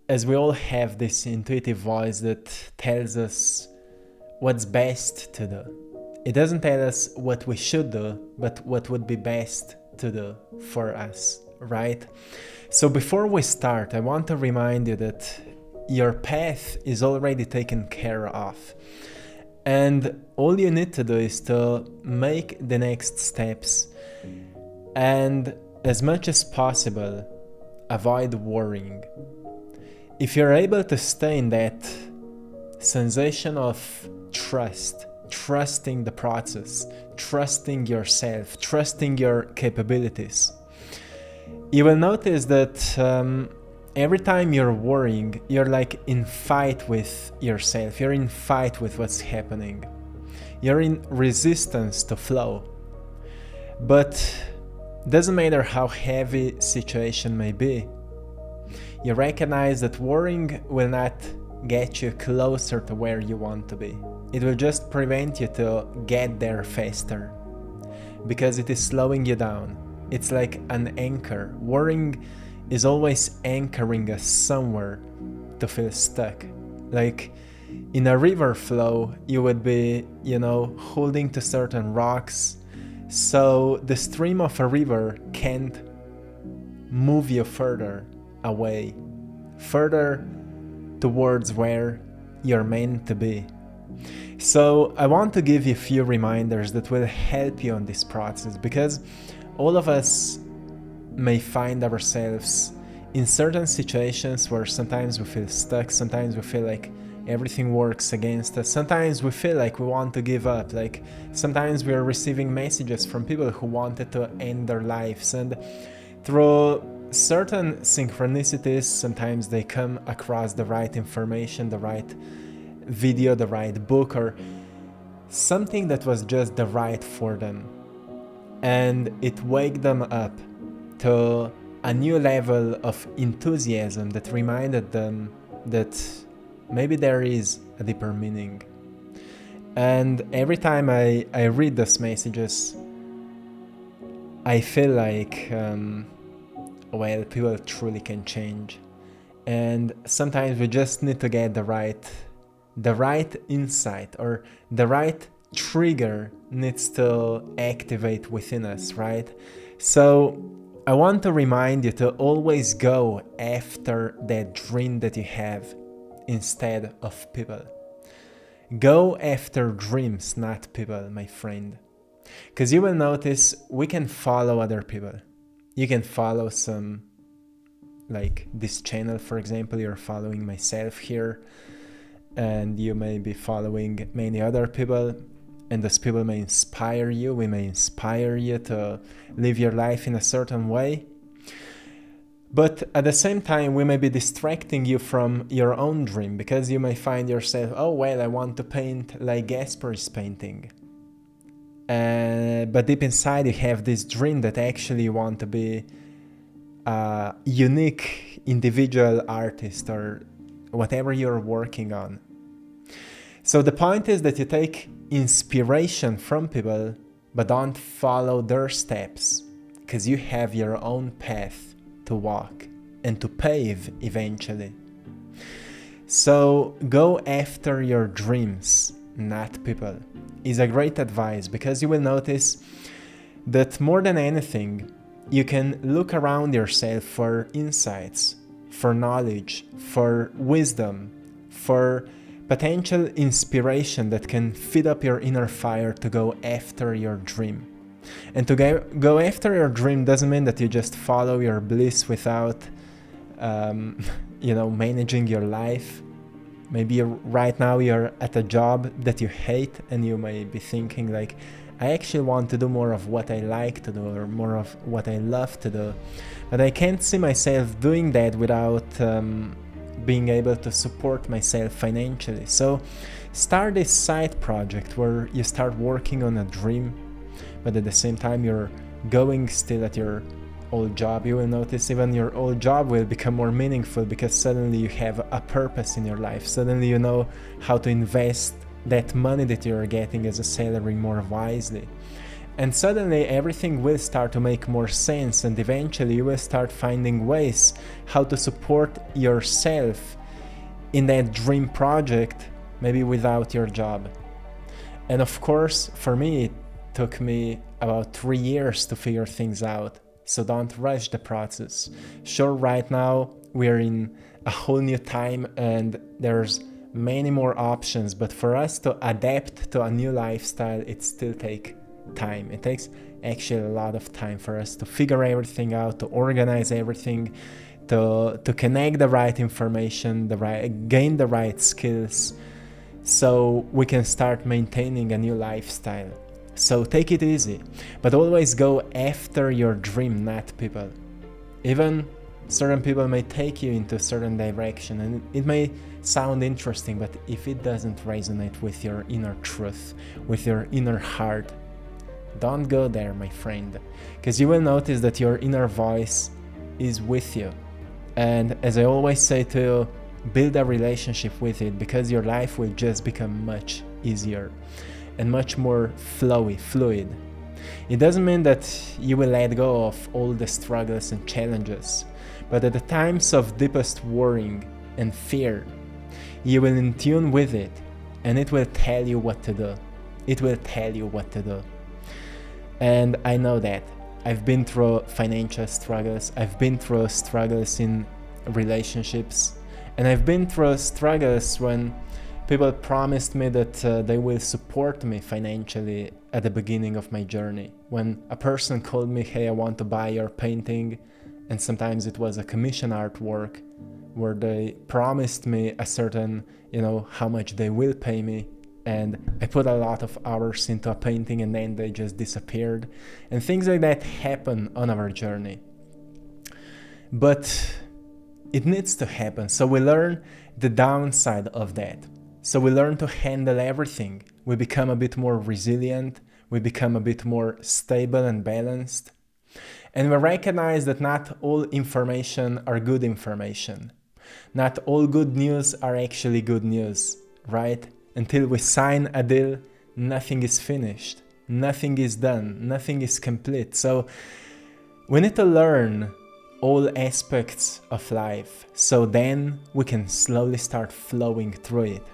as we all have this intuitive voice that tells us what's best to do. It doesn't tell us what we should do, but what would be best to do for us, right? So before we start, I want to remind you that your path is already taken care of. And all you need to do is to make the next steps and, as much as possible, avoid worrying. If you're able to stay in that sensation of trusting the process, trusting yourself, trusting your capabilities, you will notice that every time you're worrying, you're like in fight with yourself, you're in fight with what's happening, you're in resistance to flow. But doesn't matter how heavy situation may be, you recognize that worrying will not get you closer to where you want to be. It will just prevent you to get there faster, because it is slowing you down. It's like an anchor. Worrying is always anchoring us somewhere to feel stuck. Like in a river flow, you would be, holding to certain rocks, so the stream of a river can't move you further away, further towards where you're meant to be. So I want to give you a few reminders that will help you on this process, because all of us may find ourselves in certain situations where sometimes we feel stuck, sometimes we feel like everything works against us, sometimes we feel like we want to give up, like sometimes we are receiving messages from people who wanted to end their lives, and through certain synchronicities, sometimes they come across the right information, the right video, the right book, or something that was just the right for them, and it waked them up to a new level of enthusiasm that reminded them that maybe there is a deeper meaning. And every time I read those messages, I feel like people truly can change. And sometimes we just need to get the right insight, or the right trigger needs to activate within us, right? So I want to remind you to always go after that dream that you have instead of people. Go after dreams, not people, my friend. Because you will notice we can follow other people. You can follow some, like this channel, for example, you're following myself here, and you may be following many other people, and those people may inspire you. We may inspire you to live your life in a certain way. But at the same time, we may be distracting you from your own dream, because you may find yourself, I want to paint like Gasper is painting. But deep inside you have this dream that actually you want to be a unique individual artist, or whatever you're working on. So the point is that you take inspiration from people, but don't follow their steps, because you have your own path to walk and to pave eventually. So go after your dreams, not people, is a great advice, because you will notice that more than anything, you can look around yourself for insights, for knowledge, for wisdom, for potential inspiration that can feed up your inner fire to go after your dream. And to go after your dream doesn't mean that you just follow your bliss without, managing your life. Maybe right now you're at a job that you hate, and you may be thinking like, I actually want to do more of what I like to do, or more of what I love to do. But I can't see myself doing that without being able to support myself financially. So start this side project where you start working on a dream, but at the same time you're going still at your old job. You will notice even your old job will become more meaningful, because suddenly you have a purpose in your life. Suddenly you know how to invest that money that you're getting as a salary more wisely. And suddenly everything will start to make more sense, and eventually you will start finding ways how to support yourself in that dream project, maybe without your job. And of course, for me, it took me about 3 years to figure things out. So don't rush the process. Sure, right now we're in a whole new time and there's many more options, but for us to adapt to a new lifestyle, it still takes time. It takes actually a lot of time for us to figure everything out, to organize everything, to connect the right information, gain the right skills, so we can start maintaining a new lifestyle. So take it easy, but always go after your dream, not people. Even certain people may take you into a certain direction and it may sound interesting, but if it doesn't resonate with your inner truth, with your inner heart, don't go there, my friend, because you will notice that your inner voice is with you. And as I always say to you, build a relationship with it, because your life will just become much easier and much more fluid. It doesn't mean that you will let go of all the struggles and challenges, but at the times of deepest worrying and fear, you will in tune with it, and it will tell you what to do. It will tell you what to do. And I know that. I've been through financial struggles, I've been through struggles in relationships, and I've been through struggles when people promised me that they will support me financially at the beginning of my journey. When a person called me, hey, I want to buy your painting, and sometimes it was a commission artwork where they promised me a certain, how much they will pay me, and I put a lot of hours into a painting and then they just disappeared. And things like that happen on our journey. But it needs to happen, so we learn the downside of that. So we learn to handle everything. We become a bit more resilient, we become a bit more stable and balanced. And we recognize that not all information are good information. Not all good news are actually good news, right? Until we sign a deal, nothing is finished, nothing is done, nothing is complete. So we need to learn all aspects of life, so then we can slowly start flowing through it.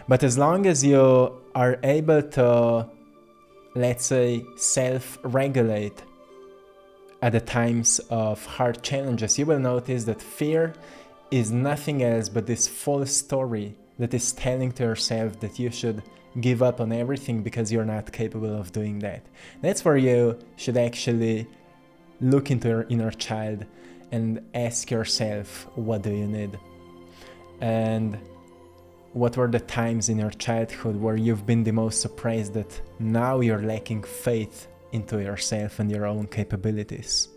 But as long as you are able to, let's say, self-regulate at the times of hard challenges, you will notice that fear is nothing else but this false story that is telling to yourself that you should give up on everything because you're not capable of doing that. That's where you should actually look into your inner child and ask yourself, what do you need? And what were the times in your childhood where you've been the most surprised that now you're lacking faith into yourself and your own capabilities?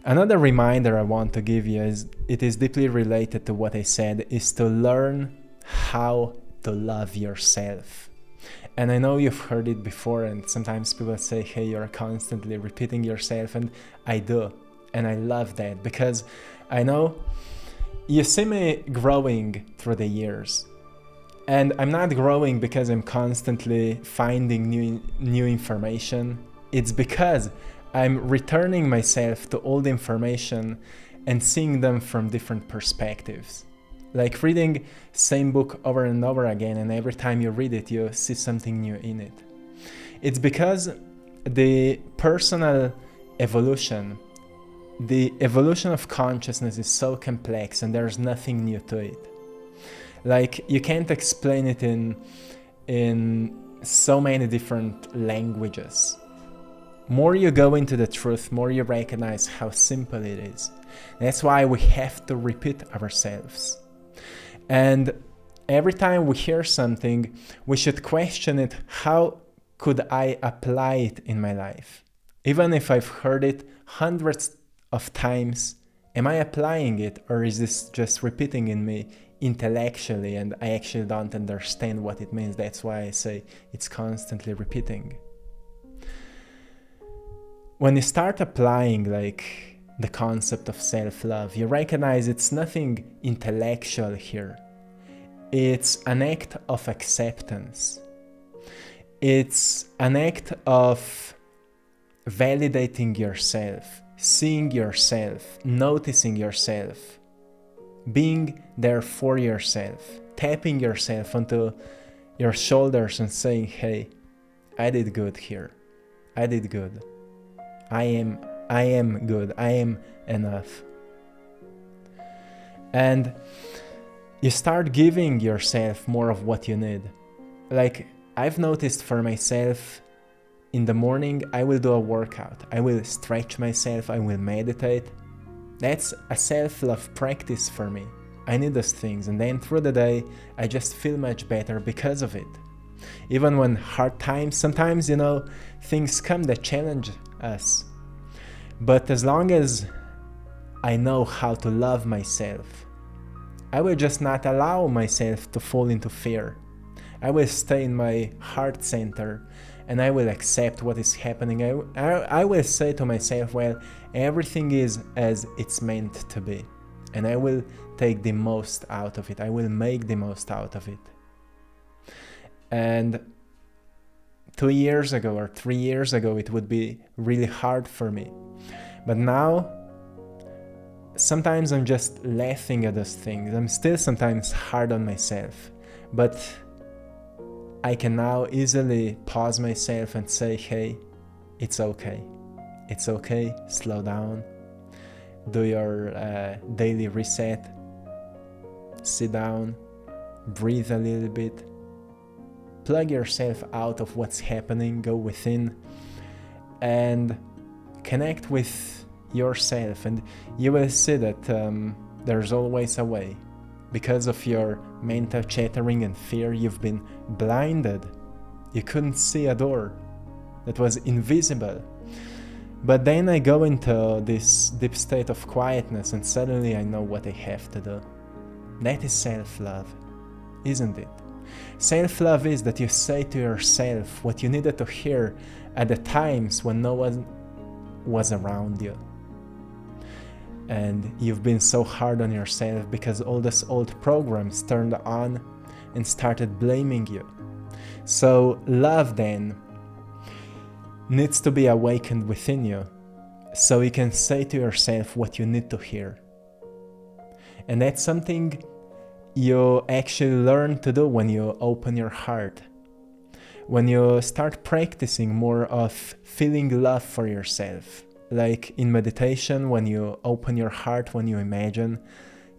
Another reminder I want to give you, is it is deeply related to what I said, is to learn how to love yourself. And I know you've heard it before, and sometimes people say, hey, you're constantly repeating yourself, and I do. And I love that, because I know you see me growing through the years. And I'm not growing because I'm constantly finding new information. It's because I'm returning myself to old information and seeing them from different perspectives. Like reading same book over and over again, and every time you read it, you see something new in it. It's because the personal evolution, the evolution of consciousness is so complex and there's nothing new to it. Like, you can't explain it in so many different languages. More you go into the truth, more you recognize how simple it is. That's why we have to repeat ourselves. And every time we hear something, we should question it. How could I apply it in my life? Even if I've heard it hundreds of times, am I applying it, or is this just repeating in me intellectually and I actually don't understand what it means? That's why I say it's constantly repeating. When you start applying the concept of self-love, you recognize it's nothing intellectual here. It's an act of acceptance. It's an act of validating yourself, seeing yourself, noticing yourself, being there for yourself, tapping yourself onto your shoulders and saying, hey, I did good here. I did good. I am good. I am enough. And you start giving yourself more of what you need. Like, I've noticed for myself, in the morning, I will do a workout. I will stretch myself. I will meditate. That's a self-love practice for me. I need those things. And then through the day, I just feel much better because of it. Even when hard times, sometimes, things come that challenge us. But as long as I know how to love myself, I will just not allow myself to fall into fear. I will stay in my heart center and I will accept what is happening. I will say to myself, well, everything is as it's meant to be. And I will take the most out of it. I will make the most out of it. And 2 years ago or 3 years ago, it would be really hard for me. But now, sometimes I'm just laughing at those things. I'm still sometimes hard on myself. But I can now easily pause myself and say, hey, it's okay. It's okay, slow down. Do your daily reset. Sit down, breathe a little bit. Plug yourself out of what's happening, go within, and connect with yourself. And you will see that there's always a way. Because of your mental chattering and fear, you've been blinded. You couldn't see a door that was invisible. But then I go into this deep state of quietness and suddenly I know what I have to do. That is self-love, isn't it? Self-love is that you say to yourself what you needed to hear at the times when no one was around you. And you've been so hard on yourself because all those old programs turned on and started blaming you. So love then needs to be awakened within you so you can say to yourself what you need to hear. And that's something you actually learn to do when you open your heart. When you start practicing more of feeling love for yourself. Like in meditation, when you open your heart, when you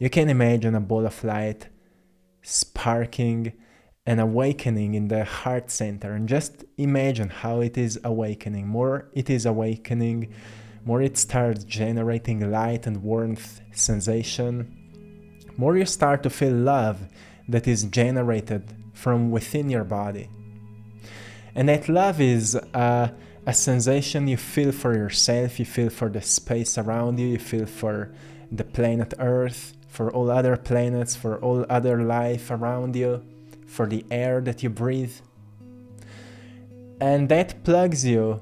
can imagine a ball of light sparking and awakening in the heart center. And just imagine how it is awakening. More it is awakening, more it starts generating light and warmth sensation. More you start to feel love that is generated from within your body. And that love is a sensation you feel for yourself, you feel for the space around you, you feel for the planet Earth, for all other planets, for all other life around you, for the air that you breathe. And that plugs you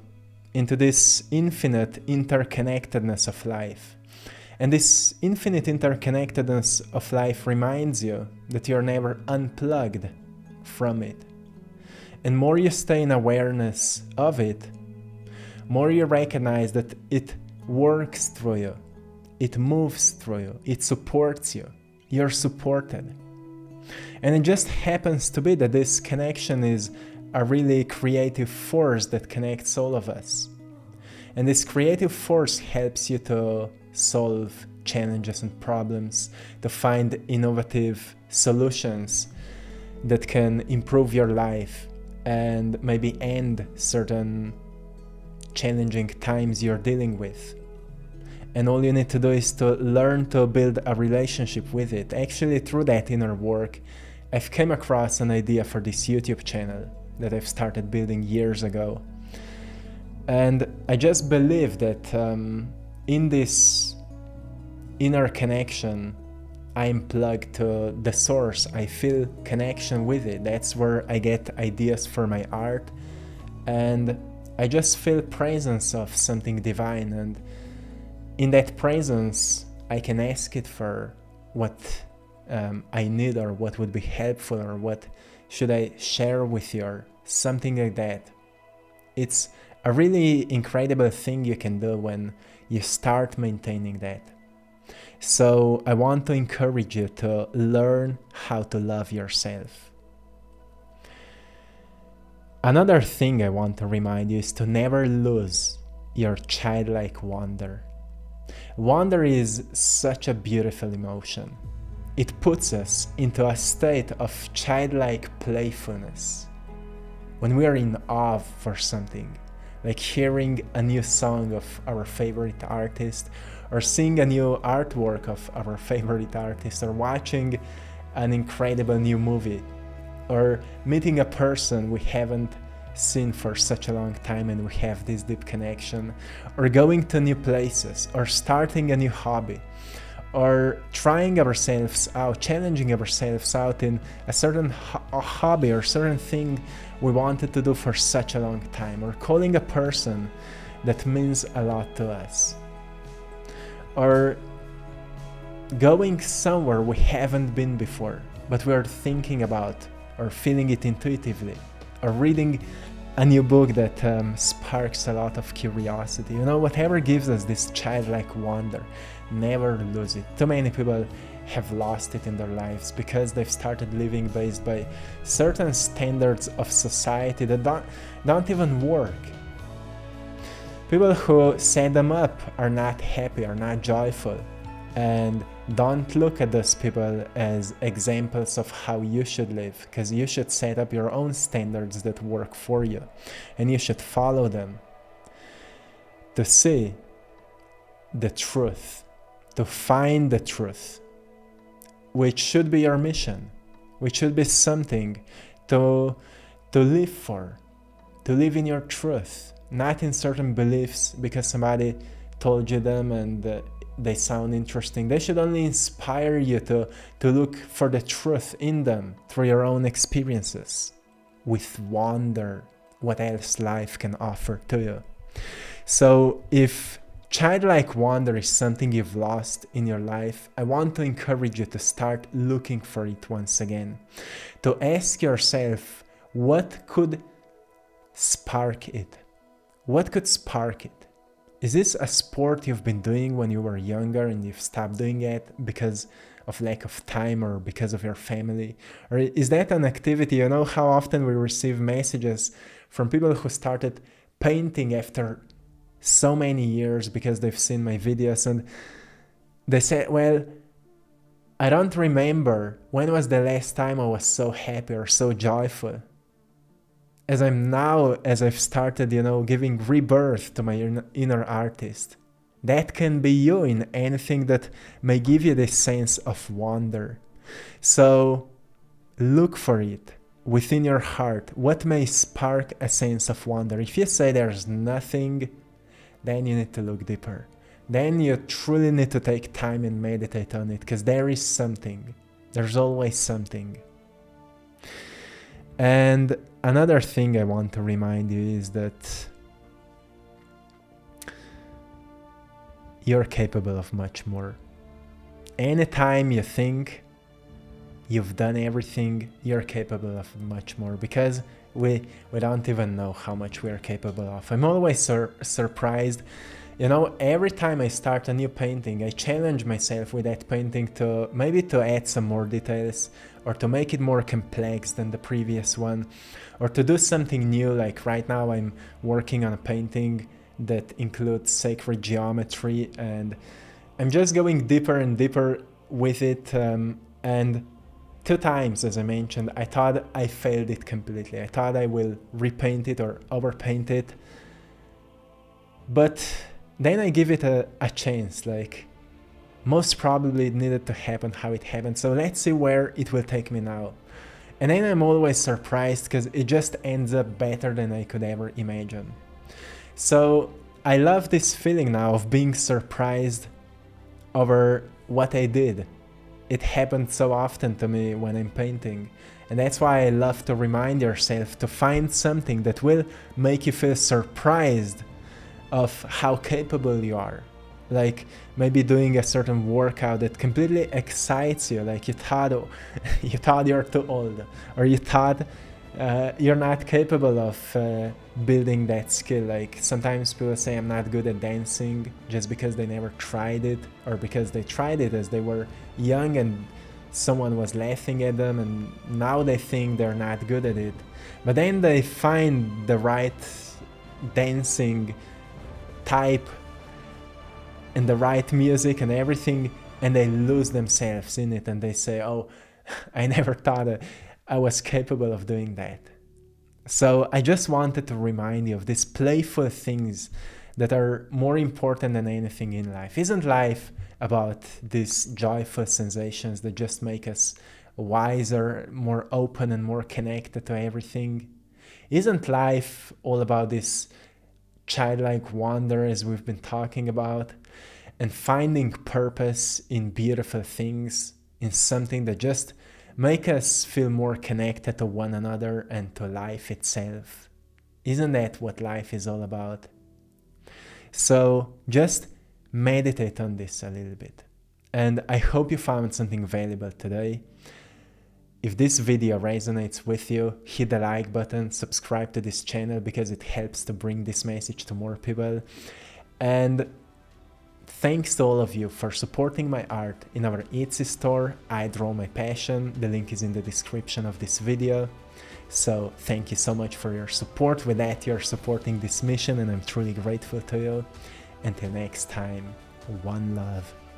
into this infinite interconnectedness of life. And this infinite interconnectedness of life reminds you that you're never unplugged from it. And more you stay in awareness of it, more you recognize that it works through you, it moves through you, it supports you, you're supported. And it just happens to be that this connection is a really creative force that connects all of us. And this creative force helps you to solve challenges and problems, to find innovative solutions that can improve your life and maybe end certain challenging times you're dealing with. And all you need to do is to learn to build a relationship with it. Actually, through that inner work, I've come across an idea for this YouTube channel that I've started building years ago. And I just believe that in this inner connection, I'm plugged to the source. I feel connection with it. That's where I get ideas for my art. And I just feel presence of something divine. And in that presence, I can ask it for what I need or what would be helpful or what should I share with your something like that. It's a really incredible thing you can do when you start maintaining that. So I want to encourage you to learn how to love yourself. Another thing I want to remind you is to never lose your childlike wonder. Wonder is such a beautiful emotion. It puts us into a state of childlike playfulness. When we are in awe for something, like hearing a new song of our favorite artist, or seeing a new artwork of our favorite artist, or watching an incredible new movie, or meeting a person we haven't seen for such a long time and we have this deep connection, or going to new places, or starting a new hobby, or trying ourselves out, challenging ourselves out in a certain hobby or certain thing we wanted to do for such a long time, or calling a person that means a lot to us, or going somewhere we haven't been before but we are thinking about or feeling it intuitively, or reading a new book that sparks a lot of curiosity. Whatever gives us this childlike wonder, never lose it. Too many people have lost it in their lives because they've started living based by certain standards of society that don't even work. People who set them up are not happy, are not joyful, and don't look at those people as examples of how you should live, because you should set up your own standards that work for you, and you should follow them to see the truth, to find the truth, which should be your mission, which should be something to live for, to live in your truth, not in certain beliefs because somebody told you them and they sound interesting. They should only inspire you to look for the truth in them through your own experiences, with wonder what else life can offer to you. So if childlike wonder is something you've lost in your life, I want to encourage you to start looking for it once again. To ask yourself, what could spark it? What could spark it? Is this a sport you've been doing when you were younger and you've stopped doing it because of lack of time or because of your family? Or is that an activity? How often we receive messages from people who started painting after so many years because they've seen my videos and they say, well, I don't remember when was the last time I was so happy or so joyful as I'm now, as I've started, giving rebirth to my inner artist. That can be you in anything that may give you this sense of wonder. So look for it within your heart. What may spark a sense of wonder? If you say there's nothing, then you need to look deeper. Then you truly need to take time and meditate on it, because there is something. There's always something. And another thing I want to remind you is that you're capable of much more. Anytime you think you've done everything, you're capable of much more, because we don't even know how much we are capable of. I'm always surprised. Every time I start a new painting, I challenge myself with that painting to maybe to add some more details, or to make it more complex than the previous one, or to do something new. Like right now I'm working on a painting that includes sacred geometry, and I'm just going deeper and deeper with it. And 2 times, as I mentioned, I thought I failed it completely. I thought I will repaint it or overpaint it. But then I give it a chance, like most probably it needed to happen how it happened. So let's see where it will take me now. And then I'm always surprised because it just ends up better than I could ever imagine. So I love this feeling now of being surprised over what I did. It happened so often to me when I'm painting. And that's why I love to remind yourself to find something that will make you feel surprised of how capable you are. Like maybe doing a certain workout that completely excites you, like you thought you're too old, or you thought you're not capable of building that skill. Like sometimes people say I'm not good at dancing just because they never tried it, or because they tried it as they were young and someone was laughing at them, and now they think they're not good at it. But then they find the right dancing type and the right music and everything, and they lose themselves in it, and they say, oh, I never thought I was capable of doing that. So I just wanted to remind you of these playful things that are more important than anything in life. Isn't life about these joyful sensations that just make us wiser, more open, and more connected to everything? Isn't life all about this childlike wonder, as we've been talking about, and finding purpose in beautiful things, in something that just make us feel more connected to one another and to life itself? Isn't that what life is all about? So just meditate on this a little bit. And I hope you found something valuable today. If this video resonates with you, hit the like button, subscribe to this channel because it helps to bring this message to more people. And thanks to all of you for supporting my art in our Etsy store, I Draw My Passion. The link is in the description of this video. So thank you so much for your support. With that, you're supporting this mission, and I'm truly grateful to you. Until next time, one love.